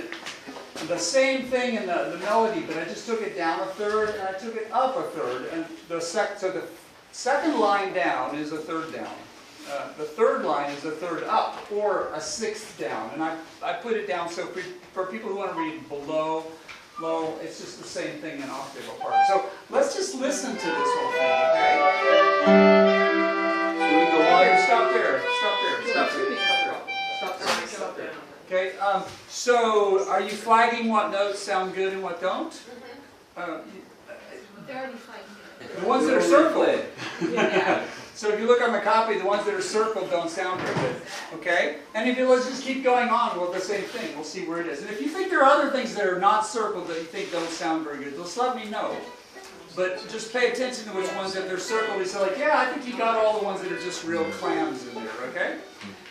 did the same thing in the melody, but I just took it down a third and I took it up a third. And so the second line down is a third down. The third line is a third up, or a sixth down. And I put it down so for people who want to read below, low, it's just the same thing an octave apart. So let's just listen to this whole thing, okay? So we go on. Stop there. Stop there. Stop there. Stop there. Stop there. Okay. So are you flagging what notes sound good and what don't? They're already flagged. The ones that are circled. Yeah. So if you look on my copy, the ones that are circled don't sound very good. Okay? And if you let's just keep going on with the same thing, we'll see where it is. And if you think there are other things that are not circled that you think don't sound very good, just let me know. But just pay attention to which ones that they're circled. You say like, yeah, I think you got all the ones that are just real clams in there, okay?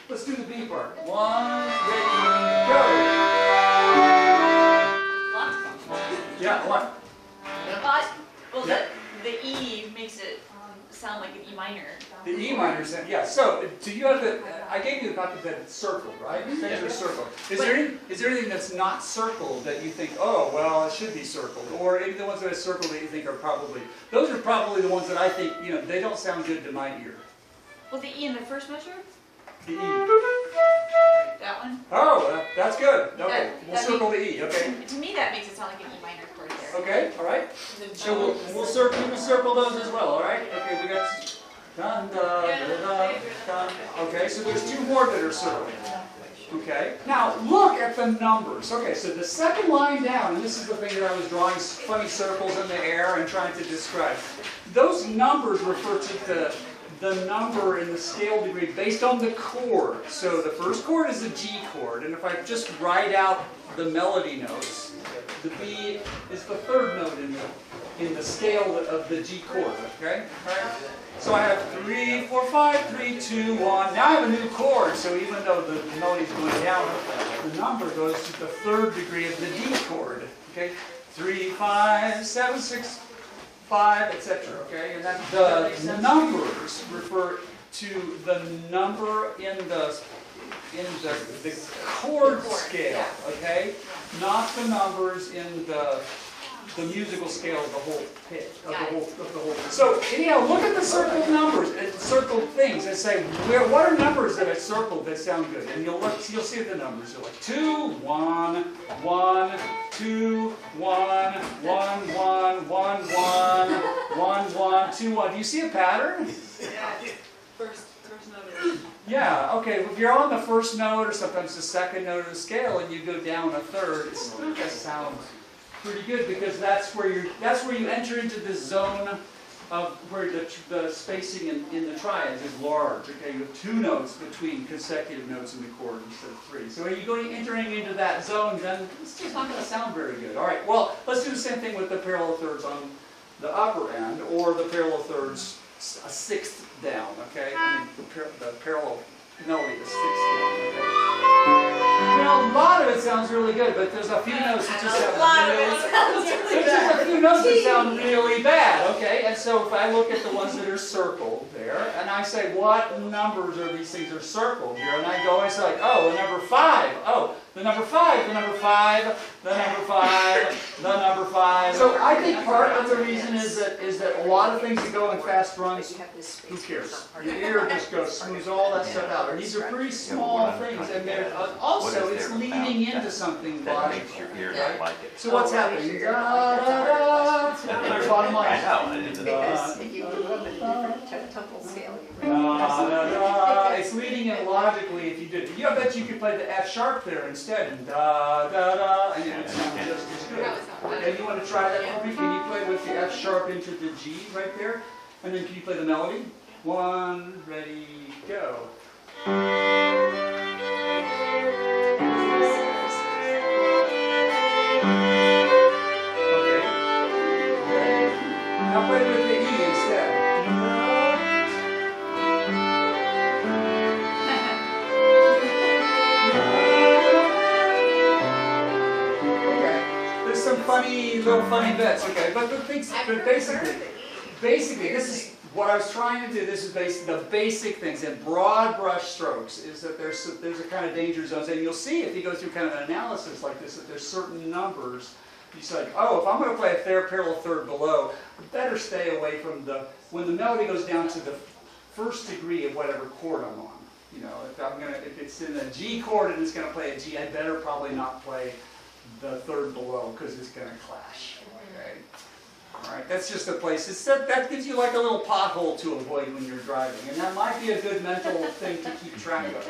Let's do the B part. 1, ready, go! Yeah, what? Well, Yeah. the E makes it sound like an E minor. The E minor sound, yeah. So, do you have the? I gave you the copy that's circled, right? Things are circled. Is there anything that's not circled that you think, oh, well, it should be circled, or any of the ones that are circled that you think are probably? Those are probably the ones that I think they don't sound good to my ear. Well, the E in the first measure. The E. That one. Oh, that's good. Okay, we'll circle the E. Okay. To me, that makes it sound like an E minor chord there. Okay. All right. So we'll circle those as well. All right. Okay. We got. Dun, da, da, da, dun. Okay. So there's two more that are circled. Okay. Now look at the numbers. Okay. So the second line down, and this is the thing that I was drawing funny circles in the air and trying to describe. Those numbers refer to the number in the scale degree based on the chord. So the first chord is a G chord, and if I just write out the melody notes, the B is the third note in the scale of the G chord. Okay? All right? So I have 3, 4, 5, 3, 2, 1. Now I have a new chord, so even though the melody is going down, the number goes to the third degree of the D chord. Okay? 3, 5, 7, 6, 5, etc. Okay, and then the numbers refer to the number in the chord scale. Okay, not the numbers in the musical scale of the whole pit of the whole. So anyhow, look at the circled numbers and circled things and say what are numbers that are circled that sound good, and you'll see the numbers. You're like 2, 1, 1, 2, 1, 1, 1, 1, 1, 1, 1, 2, 1. Do you see a pattern? Yeah. First note. Yeah. Okay. If you're on the first note or sometimes the second note of the scale, and you go down a third, it's going to sound pretty good because that's where you enter into the zone of where the spacing in the triads is large. Okay, you have 2 notes between consecutive notes in the chord instead of 3. So when you're entering into that zone, then it's just not going to sound very good. All right, well, let's do the same thing with the parallel thirds on the upper end, or the parallel thirds a sixth down. Okay, I mean the parallel melody is sixth down. Okay. A lot of it sounds really good, but there's a few notes that just sound really bad, okay? And so if I look at the ones that are circled there, and I say, what numbers are these things are circled here? And I go, it's like, oh, the number 5. Oh, the number 5, the number 5, the number 5, the number 5. So I think part of the reason is that a lot of things that go in fast runs, who cares? Your ear just goes, smooths all that stuff out. And these are pretty small things, and they're also it's leading into something logical. Right? So what's happening? Da, da, da. There's bottom line. Because if you do a different tempo scale, it's leading in logically. If you did, I bet you could play the F sharp there instead, and da da da, and it would sound just as good. Okay, you want to try that for me? Can you play with the F sharp into the G right there, and then can you play the melody? 1, ready, go. Now play with the E instead. Okay. There's some little funny bits. Okay, but basically, this is what I was trying to do, this is the basic things in broad brush strokes, is that there's a kind of danger zones, and you'll see if you go through kind of an analysis like this, that there's certain numbers. You say, oh, if I'm going to play a parallel third below, better stay away from when the melody goes down to the first degree of whatever chord I'm on. You know, if it's in a G chord and it's going to play a G, I better probably not play the third below because it's going to clash. Okay? All right, that's just a place. That gives you like a little pothole to avoid when you're driving, and that might be a good mental thing to keep track of.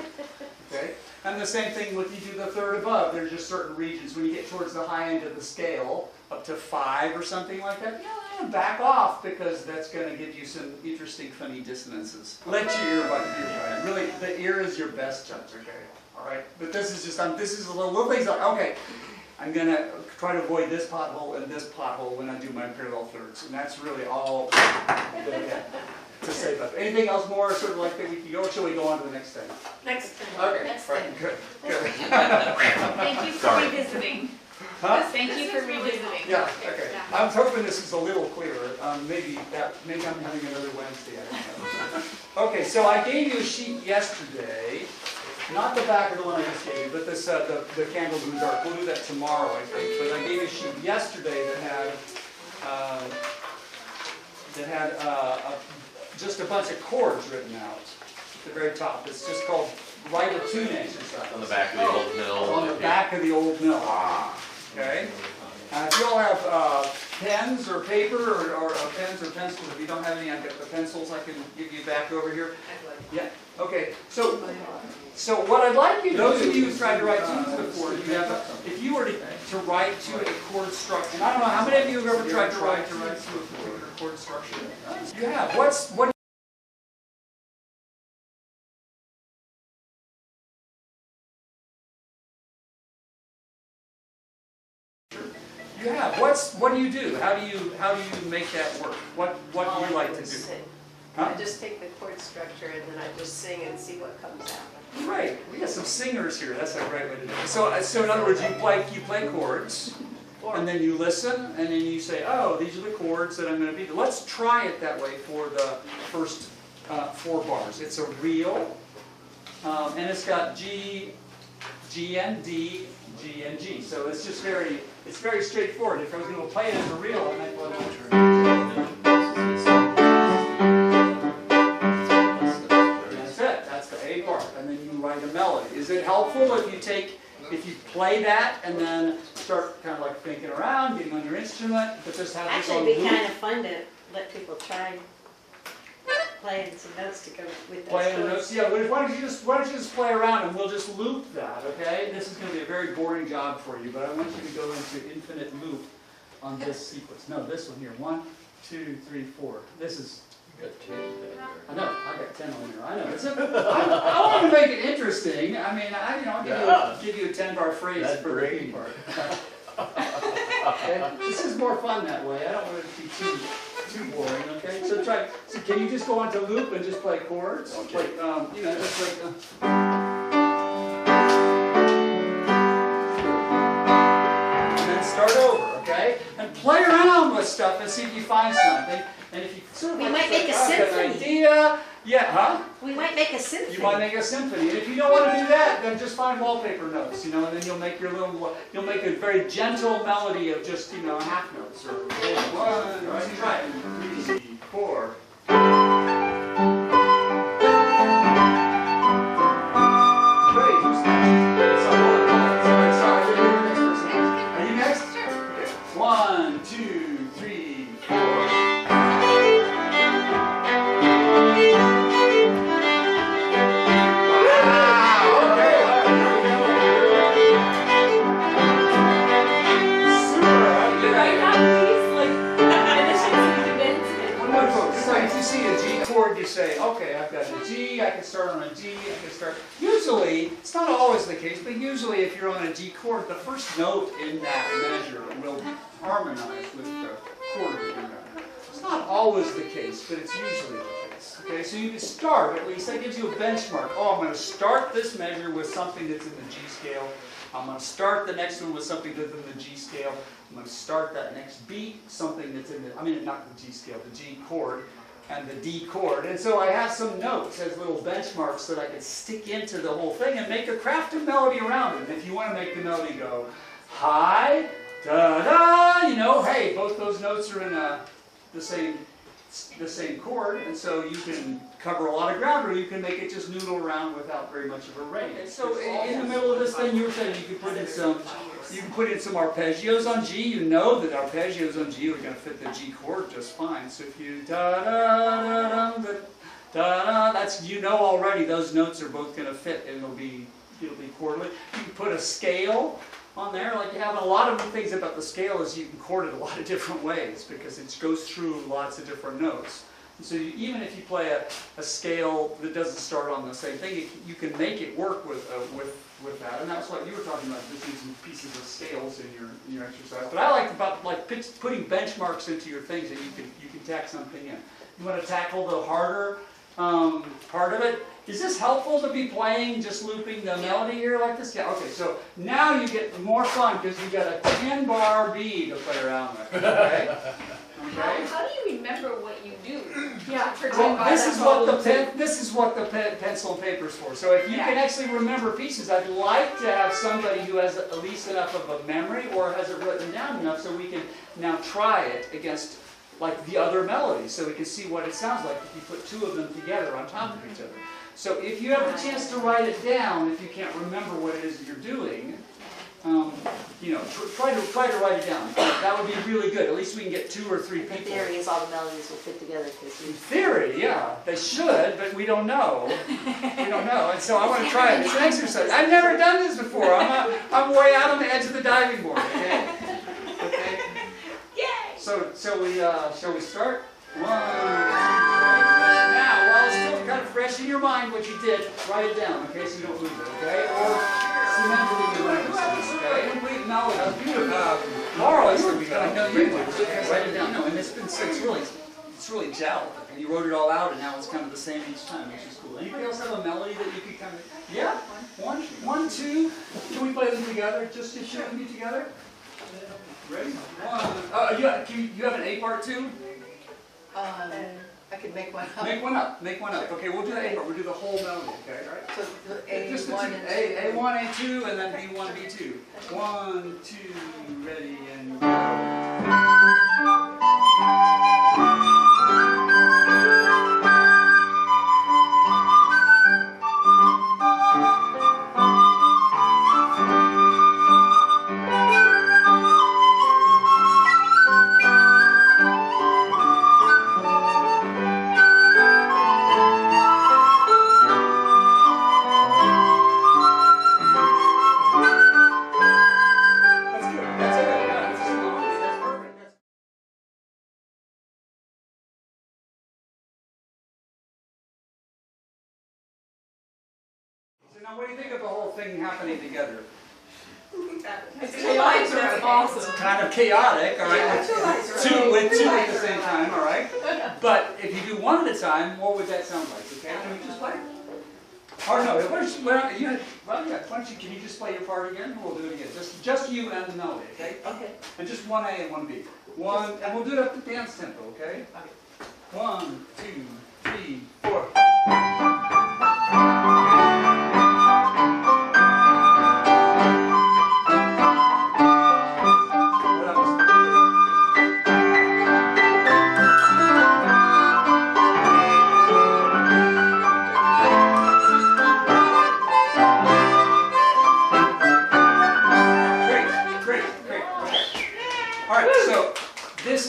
Okay, and the same thing when you do the third above. There's just certain regions when you get towards the high end of the scale, up to 5 or something like that. Yeah, back off because that's going to give you some interesting, funny dissonances. Let your ear guide. Really, the ear is your best judge. Okay, all right. But this is just this is a little things like okay. I'm going to try to avoid this pothole and this pothole when I do my parallel thirds. And that's really all to say about it. Anything else more sort of like that we can go, or shall we go on to the next thing? Next thing. Okay, Next right, thing. good, good. Thank you for revisiting. Huh? Thank you for revisiting. Yeah, okay. I was hoping this is a little clearer. Maybe I'm having another Wednesday, I don't know. Okay, so I gave you a sheet yesterday. Not the back of the one I just gave you, but this, the candle blue dark. We'll do that tomorrow, I think. But I gave you a sheet yesterday that had just a bunch of chords written out at the very top. It's just called write a tune exercise. On the back of the old mill. On the back of the old mill. Okay? If you all have pens or paper or pens or pencils, if you don't have any, I've got the pencils I can give you back over here. Yeah. Okay. So what I'd like you, those of you who've tried to write tunes before, if you were to write to a chord structure, and I don't know how many of you have ever tried to write to a particular chord structure. You have. What? You have. What do you do? How do you make that work? What do you like to do? I just take the chord structure and then I just sing and see what comes out. Right. We got some singers here. That's a great way to do it. So in other words, you play chords, and then you listen, and then you say, oh, these are the chords that I'm going to be. Let's try it that way for the first 4 bars. It's a reel, and it's got G, G and D, G and G. So it's just very straightforward. If I was going to play it as a reel, I might play it. And then you write a melody. Is it helpful if you play that and then start kind of like thinking around, getting on your instrument, but just have this on Actually, it'd be loop? kind of fun to let people try playing some notes to go with those Playing the chords. notes. Yeah. Why don't you just play around and we'll just loop that, okay? This is going to be a very boring job for you, but I want you to go into infinite loop on this sequence. No, this one here. 1, 2, 3, 4. This is. I know, I got 10 on there. I know. I want to make it interesting. I mean, I'll give you a 10-bar phrase That's for great. the part. Okay? This is more fun that way. I don't want it to be too boring. Okay, so try. So can you just go on to loop and just play chords? Okay. Like just like. And then start over. Okay, and play around with stuff and see if you find something. And if you sort of We might make a symphony. an idea, yeah, huh? We might make a symphony. You might make a symphony, and if you don't want to do that, then just find wallpaper notes, and then you'll make you'll make a very gentle melody of just half notes or 1. Right? Try it. 3, 4. Great. Who's next? Sorry. Next person. Are you next? Okay. 1, 2, 3, 4. You say, okay, I've got a G, I can start on a G, I can start. Usually, it's not always the case, but usually if you're on a G chord, the first note in that measure will harmonize with the chord that you're on. It's not always the case, but it's usually the case. Okay, so you can start, at least that gives you a benchmark. Oh, I'm going to start this measure with something that's in the G scale. I'm going to start the next one with something that's in the G scale. I'm going to start that next beat, something that's in the, not the G scale, the G chord. and the D chord. And so I have some notes as little benchmarks that I can stick into the whole thing and make a crafted melody around it. If you want to make the melody go high, da-da, you know, hey, both those notes are in the same chord, and so you can cover a lot of ground, or you can make it just noodle around without very much of a range. And so in the middle of this thing, you were saying you can put in some arpeggios on G. You know that arpeggios on G are going to fit the G chord just fine. So if you da da da da da, that's, you know already those notes are both going to fit, and it'll be chordally. You can put a scale on there, like you have a lot of the things about the scale is you can chord it a lot of different ways because it goes through lots of different notes. And so even if you play a scale that doesn't start on the same thing, you can make it work with that. And that's what you were talking about, just using pieces of scales in your exercise. But I like putting benchmarks into your things that you can tack something in. You want to tackle the harder part of it. Is this helpful to be playing, just looping the melody here like this? Yeah, okay, so now you get more fun because you got a 10-bar B to play around with, okay? Okay? How do you remember what you do? Yeah, Well, this is what the pencil and paper is for. So if you can actually remember pieces, I'd like to have somebody who has at least enough of a memory or has it written down enough so we can now try it against like the other melodies so we can see what it sounds like if you put two of them together on top of each other. So if you have the chance to write it down, if you can't remember what it is that you're doing, you know, try to write it down. That would be really good. At least we can get 2 or 3 people. In theory, is all the melodies will fit together. In theory, yeah, they should, but we don't know. We don't know, and so I want to try it. It's an exercise. I've never done this before. I'm way out on the edge of the diving board. Okay. Okay. Yay! So shall we start? 1, 2, 3. Now, while it's still kind of fresh in your mind what you did, write it down, okay, so you don't lose it, okay? Or cement it in your mind, okay? Complete knowledge. Laurel, I know you would. Write it down. No, and it's really gelled. And you wrote it all out, and now it's kind of the same each time, which is cool. Anybody else have a melody that you could kind of? Yeah. 1, 2. Can we play them together? Just to show them together. Ready? 1. You have an A part too? I could make one up. Make one up. Make one up. Okay, we'll do the A part. We'll do the whole melody. Okay, all right? So the Just the A1 two. and A1, A2, and then B1, B2. 1, 2, ready, and go. Now, what do you think of the whole thing happening together? it's chaotic. Awesome. It's kind of chaotic, all right? Yeah, With two at the same time, all right? But if you do one at a time, what would that sound like? Okay, can we just play? Or no, why don't you, can you just play your part again? We'll do it again. Just you and the melody, okay? Okay. And just 1 A and 1 B. And we'll do it up to dance tempo, okay? 1, 2, 3, 4.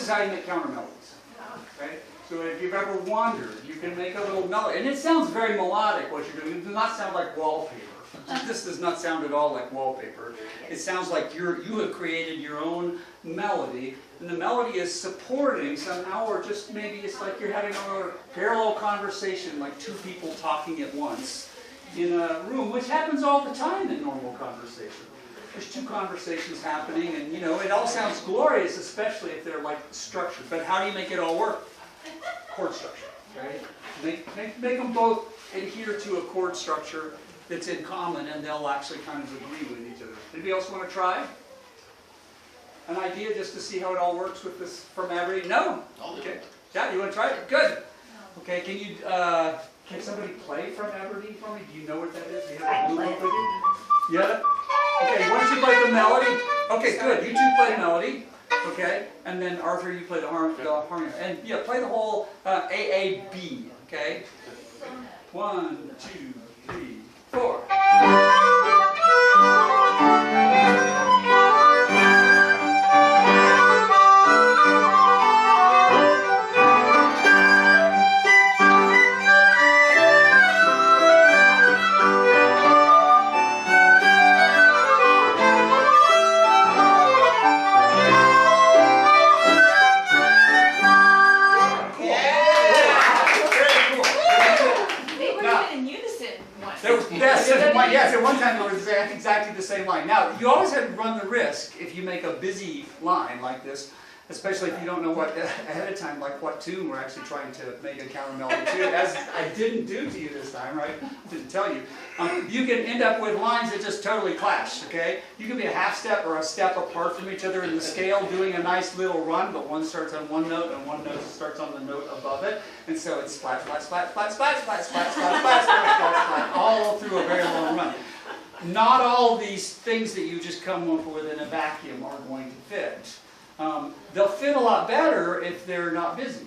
How you make counter melodies. Okay? So if you've ever wondered, you can make a little melody. And it sounds very melodic what you're doing. It does not sound like Wallpaper. This does not sound at all like Wallpaper. It sounds like you have created your own melody, and the melody is supporting somehow, or just maybe it's like you're having a parallel conversation, like 2 people talking at once in a room, which happens all the time in normal conversation. There's 2 conversations happening, and you know, it all sounds glorious, especially if they're like structured. But how do you make it all work? Chord structure, right? Make them both adhere to a chord structure that's in common, and they'll actually kind of agree with each other. Anybody else want to try? An idea just to see how it all works with this from every? No? Okay. Yeah, you want to try it? Good. Okay, can somebody play from Aberdeen for me? Do you know what that is? Do you I have a can blue play book with you? Yeah? Okay, why don't you play the melody? Okay, good. You two play the melody. Okay, and then Arthur, you play the harmony. And yeah, play the whole AAB. Okay? 1, 2, 3, 4. Yes, at one time it was exactly the same line. Now, you always have to run the risk if you make a busy line like this, especially if you don't know what ahead of time, like what tune we're actually trying to make a counter melody to, as I didn't do to you this time, right? Didn't tell you. You can end up with lines that just totally clash, okay? You can be a half step or a step apart from each other in the scale, doing a nice little run, but one starts on one note and one note starts on the note above it, and so it's splat, splat, splat, splat, splat, splat, splat, splat, splat, splat, splat, splat, all through a very long run. Not all these things that you just come up with in a vacuum are going to fit. They'll fit a lot better if they're not busy,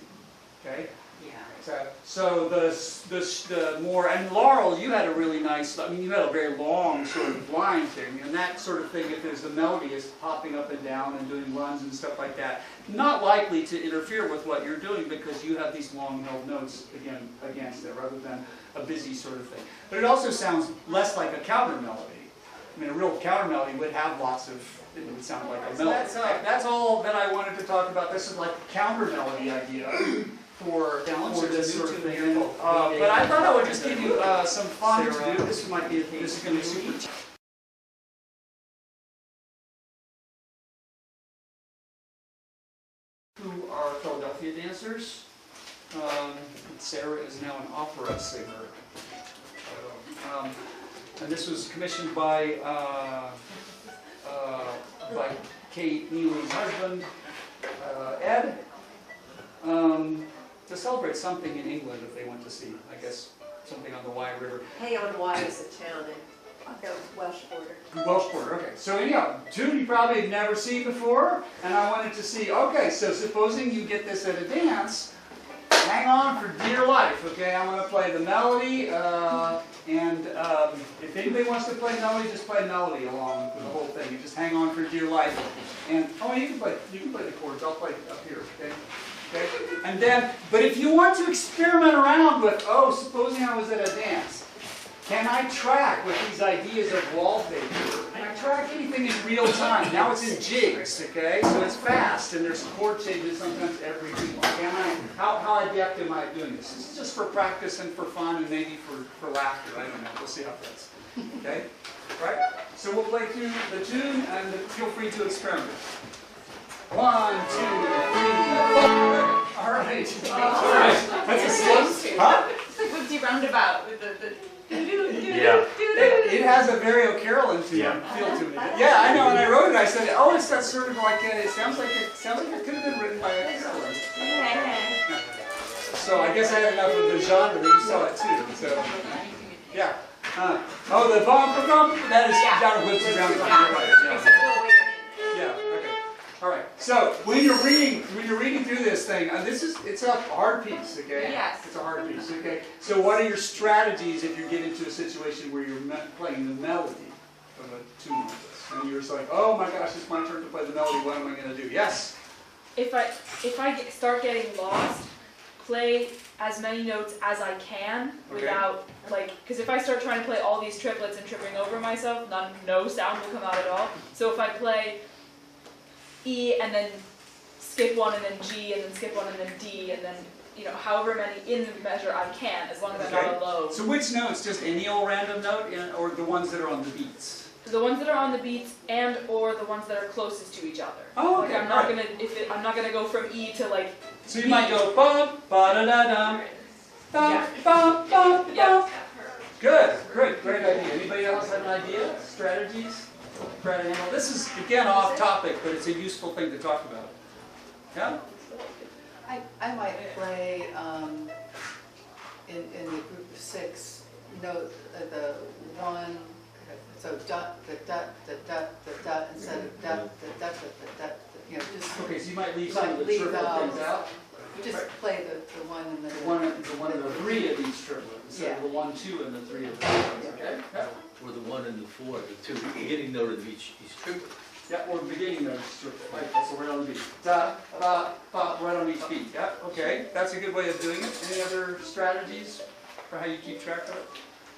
okay? Yeah. So the more, and Laurel, you had a really nice, I mean, you had a very long sort of line thing, and that sort of thing, if there's the melody is hopping up and down and doing runs and stuff like that, not likely to interfere with what you're doing because you have these long held notes again against it, rather than a busy sort of thing. But it also sounds less like a counter melody. I mean, a real counter melody would have lots of, it would sound like a melody. So that's all that I wanted to talk about. This is like a counter melody idea for this sort of thing. But I thought I would just give you some fun to do. This is going to be super. Who are Philadelphia dancers? Sarah is now an opera singer. And this was commissioned by Kate Neely's husband, Ed, to celebrate something in England that they went to see. I guess something on the Wye River. Hay on Wye is a town in the Welsh border. Welsh border, okay. So anyhow, tune you probably have never seen before, and I wanted to see, okay, so supposing you get this at a dance, hang on for dear life, okay? I'm going to play the melody, and if anybody wants to play melody, just play melody along with the whole thing. You just hang on for dear life. And oh, you can play the chords. I'll play up here, okay? Okay. And then, but if you want to experiment around with, oh, supposing I was at a dance, can I track with these ideas of wallpaper? Can I track anything in real time? Now it's in jigs, okay? So it's fast, and there's chord changes sometimes every week. Can I? How adept am I at doing this? This is just for practice and for fun, and maybe for laughter. I don't know. We'll see how it goes. Okay? Right? So we'll play through the tune, and feel free to experiment. 1, 2, 3, 4. All right. All right. That's a slow. Huh? It's like Whoopty Roundabout with the Yeah. It has a very O'Carrollin feel to it. Yeah, I know. When I wrote it, I said, "Oh, it's got sort of like it sounds like it could have been written by O'Carrollin." So I guess I had enough of the genre that you saw it too. So yeah. Oh, the bump. That is genre whips around the right. Yeah. Okay. All right. So when you're reading through this thing, it's a hard piece, okay? Yes. It's a hard piece, okay? So what are your strategies if you get into a situation where you're playing the melody of a tune like this, and you're just like, oh my gosh, it's my turn to play the melody. What am I going to do? Yes. If I start getting lost, play as many notes as I can without because if I start trying to play all these triplets and tripping over myself, no sound will come out at all. So if I play E and then skip one and then G and then skip one and then D and then however many in the measure I can, as long as I'm not alone. So which notes? Just any old random note, or the ones that are on the beats? The ones that are on the beats and or the ones that are closest to each other. Oh, okay. I'm not gonna go from E to So you might go bum ba da da dum, bum bum bum bum. Good, great idea. Anybody else have an idea? Strategies? Try to handle. This is again off topic, but it's a useful thing to talk about. Yeah. I might play in the group of 6, note the one, so dot, the dot, the dot, the dot, instead of dot, the dot, the dot, you know, just. Okay, so you might leave some of the Leave triplet things those. out. Just play the one in the. The one and the 3 of each triplet, instead of the 1, 2, and the 3 of the triplets, okay? Yeah. Or the 1 and the 4, the 2, the beginning note of each triplet. Yeah, or the beginning notes, right, so right on the beat. Da, da, da, right on each beat, yeah, okay, that's a good way of doing it. Any other strategies for how you keep track of it?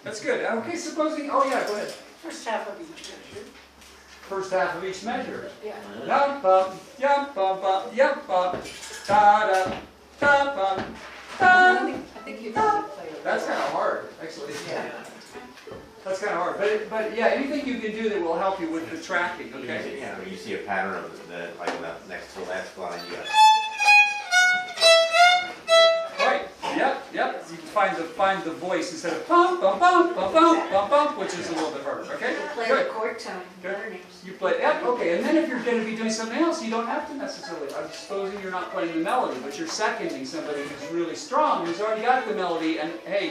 That's good. Okay, supposing, oh yeah, go ahead. First half of each measure. First half of each measure. Yeah. Yum bum, yum bum bum, yum bum, da da, da bum, da. I think you have to play it. That's kind of hard, actually. Yeah. That's kind of hard, but yeah, anything you can do that will help you with the tracking, okay? Yeah, when you see a pattern of the, like next to the last line, you got. Right. Yep. You can find the voice instead of bum bum bum bum bum bum bum, which is a little bit harder. Okay. Play Good. the chord tone, Good. learning. You play. Yep. Okay. And then if you're going to be doing something else, you don't have to necessarily. I'm supposing you're not playing the melody, but you're seconding somebody who's really strong, who's already got the melody. And hey,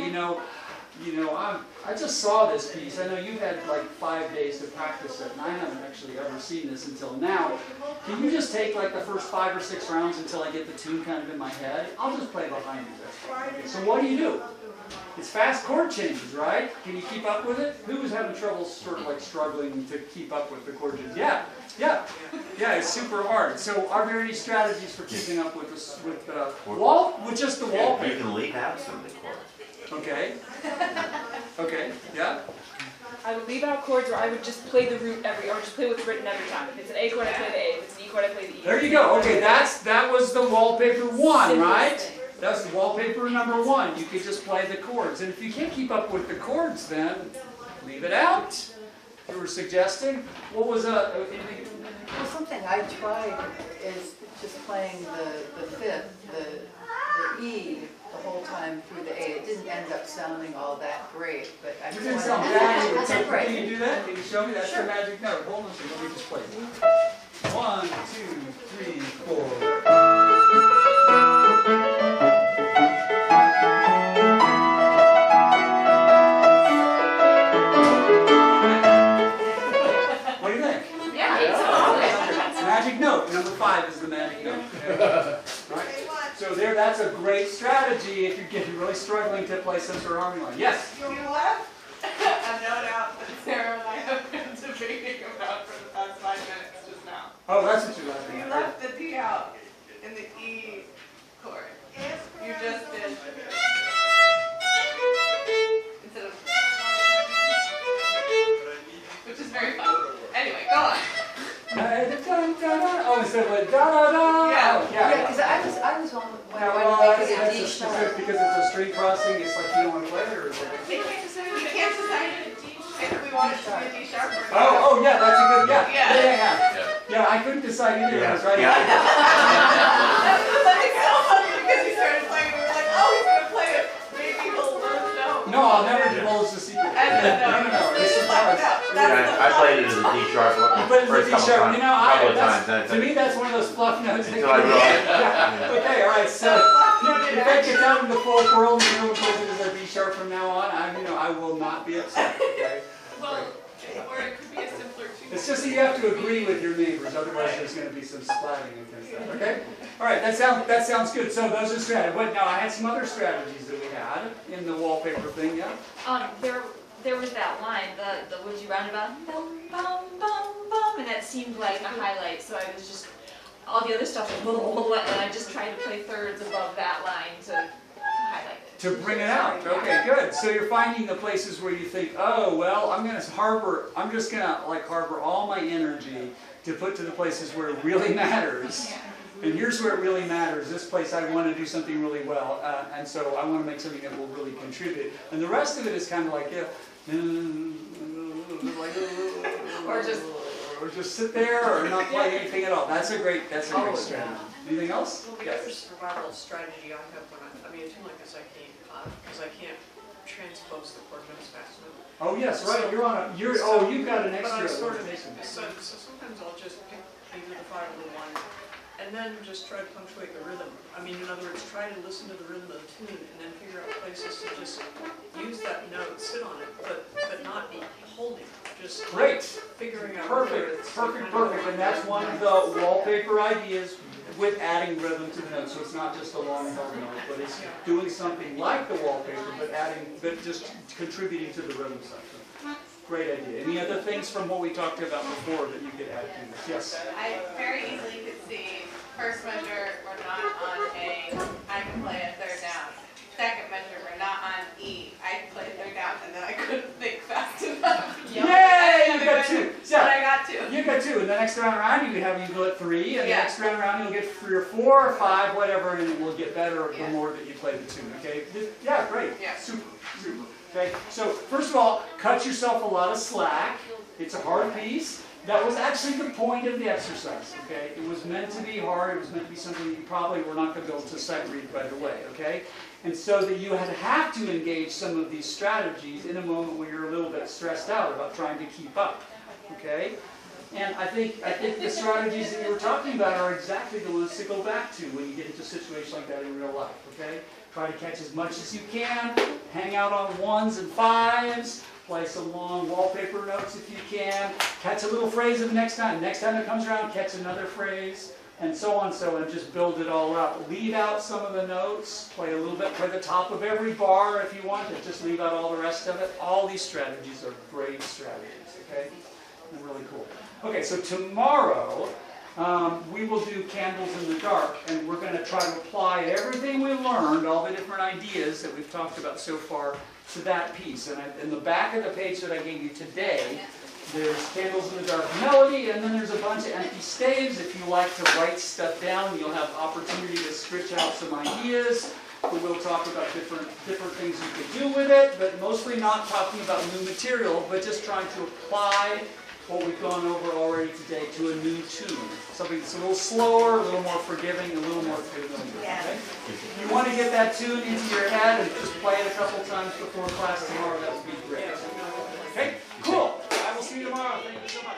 I just saw this piece. I know you've had like 5 days to practice it, and I haven't actually ever seen this until now. Can you just take like the first 5 or 6 rounds until I get the tune kind of in my head? I'll just play behind you. Okay, so what do? It's fast chord changes, right? Can you keep up with it? Who was having trouble sort of like struggling to keep up with the chord changes? Yeah, it's super hard. So are there any strategies for keeping up with this, with just the wallpaper? You can leave out some of the chords. Okay. Okay, yeah. I would leave out chords where I would just play the root or just play what's written every time. If it's an A chord, I play the A. If it's an E chord, I play the E. There you go. Okay, that was the wallpaper 1, Simplest right? thing. That's the wallpaper number 1. You could just play the chords. And if you can't keep up with the chords, then leave it out. You were suggesting? What was anything? Well, something I tried is just playing the 5th, the E, the whole time through the A. It didn't end up sounding all that great, but I You just didn't wanted sound to- bad. That's Can right. you do that? Can you show me? That's Sure. the magic note. Hold on a second. Let me just play it. 1, 2, 3, 4. What do you think? Magic note. Number 5 is the magic note. Right? So that's a great strategy if you're getting really struggling to play some sort of harmony line. Yes? You left a note out that Sarah and I have been debating about for the past 5 minutes just now. Oh, that's what you're laughing You at. left the D out in the E chord. You just did instead of, which is very fun. Anyway, go on. Oh, instead of like da-da-da. Yeah. Oh, Yeah, yeah. because I was on Yeah, when well, I make it a that's D just sharp. because it's a string crossing, it's like you don't want to play it, or is it? We can't decide if we want it to be a D sharp or not. Oh, yeah, that's a good, yeah. Yeah. Yeah, I couldn't decide either, I was right. Yeah. But it's so funny because he started playing, we were like, oh, he's gonna play it. Maybe he'll know. No, I'll never divulge the secret. No. This is Like, ours. no, that's the I played it as a D sharp But it's a first D couple sharp, times. you know, Couple of that's, times. to me, that's one of those fluff notes. Until I realized. Yeah. Okay, all right, so if that gets out in the folk world and everyone plays it as a D sharp from now on, I will not be upset, okay? Well, or it could be a simpler tune. It's just that you have to agree with your neighbors, otherwise there's going to be some splatting against that, okay? All right, that sounds good. So those are strategies. But now I had some other strategies that we had in the wallpaper thing, yeah? There was that line, the would you roundabout, bum, bum, bum, bum, and that seemed like a highlight, so I was just, all the other stuff was blah, blah, blah, and I just tried to play thirds above that line to highlight it. To bring it out. Okay, good. So you're finding the places where you think, oh, well, I'm just going to harbor all my energy to put to the places where it really matters. And here's where it really matters. This place I want to do something really well, and so I want to make something that will really contribute. And the rest of it is kind of like, or just sit there or not play anything at all. That's a great strategy. Anything else? Well, the other survival strategy I have when a tune like this I can't, because I can't transpose the chord notes fast enough. Oh yes, right. You've got an But extra I sort of, notation. so sometimes I'll just pick either the 5 or the 1 and then just try to punctuate the rhythm. I mean, in other words, try to listen to the rhythm of the tune and then figure out places to just use that note, sit on it, but not be holding it. Just Great. figuring out. Perfect, perfect. And that's one of the wallpaper ideas with adding rhythm to the note. So it's not just a long held note, but it's doing something like the wallpaper, but just contributing to the rhythm section. Great idea. Any other things from what we talked about before that you could add to this? Yes? I very easily could see first measure, we're not on A, I can play a third down. Second measure, we're not on E, I can play a third down, and then I couldn't think fast enough. Yay! You got two. But Yeah. I got two. You got two. And the next round around, you have you go at 3, and Yeah. the next round around, you'll get 3 or 4 or 5, whatever, and it will get better the Yeah. more that you play the tune. Okay? Yeah, great. Yeah. Super. Okay? So, first of all, cut yourself a lot of slack. It's a hard piece. That was actually the point of the exercise, okay? It was meant to be hard. It was meant to be something you probably were not going to be able to sight read right away, okay? And so that you have to engage some of these strategies in a moment when you're a little bit stressed out about trying to keep up, okay? And I think the strategies that you were talking about are exactly the ones to go back to when you get into a situation like that in real life, okay? Try to catch as much as you can, hang out on 1s and 5s, play some long wallpaper notes if you can, catch a little phrase of the next time. Next time it comes around, catch another phrase, and so on, and just build it all out. Leave out some of the notes, play a little bit, play the top of every bar if you want, but just leave out all the rest of it. All these strategies are great strategies, okay? They're really cool. Okay, so tomorrow, we will do Candles in the Dark, and we're going to try to apply everything we learned, all the different ideas that we've talked about so far, to that piece. And in the back of the page that I gave you today, there's Candles in the Dark melody, and then there's a bunch of empty staves. If you like to write stuff down, you'll have opportunity to stretch out some ideas. We'll talk about different things you could do with it, but mostly not talking about new material, but just trying to apply what we've gone over already today to a new tune. Something that's a little slower, a little more forgiving, a little more familiar. Okay? If you want to get that tune into your head and just play it a couple times before class tomorrow, that would be great. Okay? Cool. I will see you tomorrow. Thank you so much.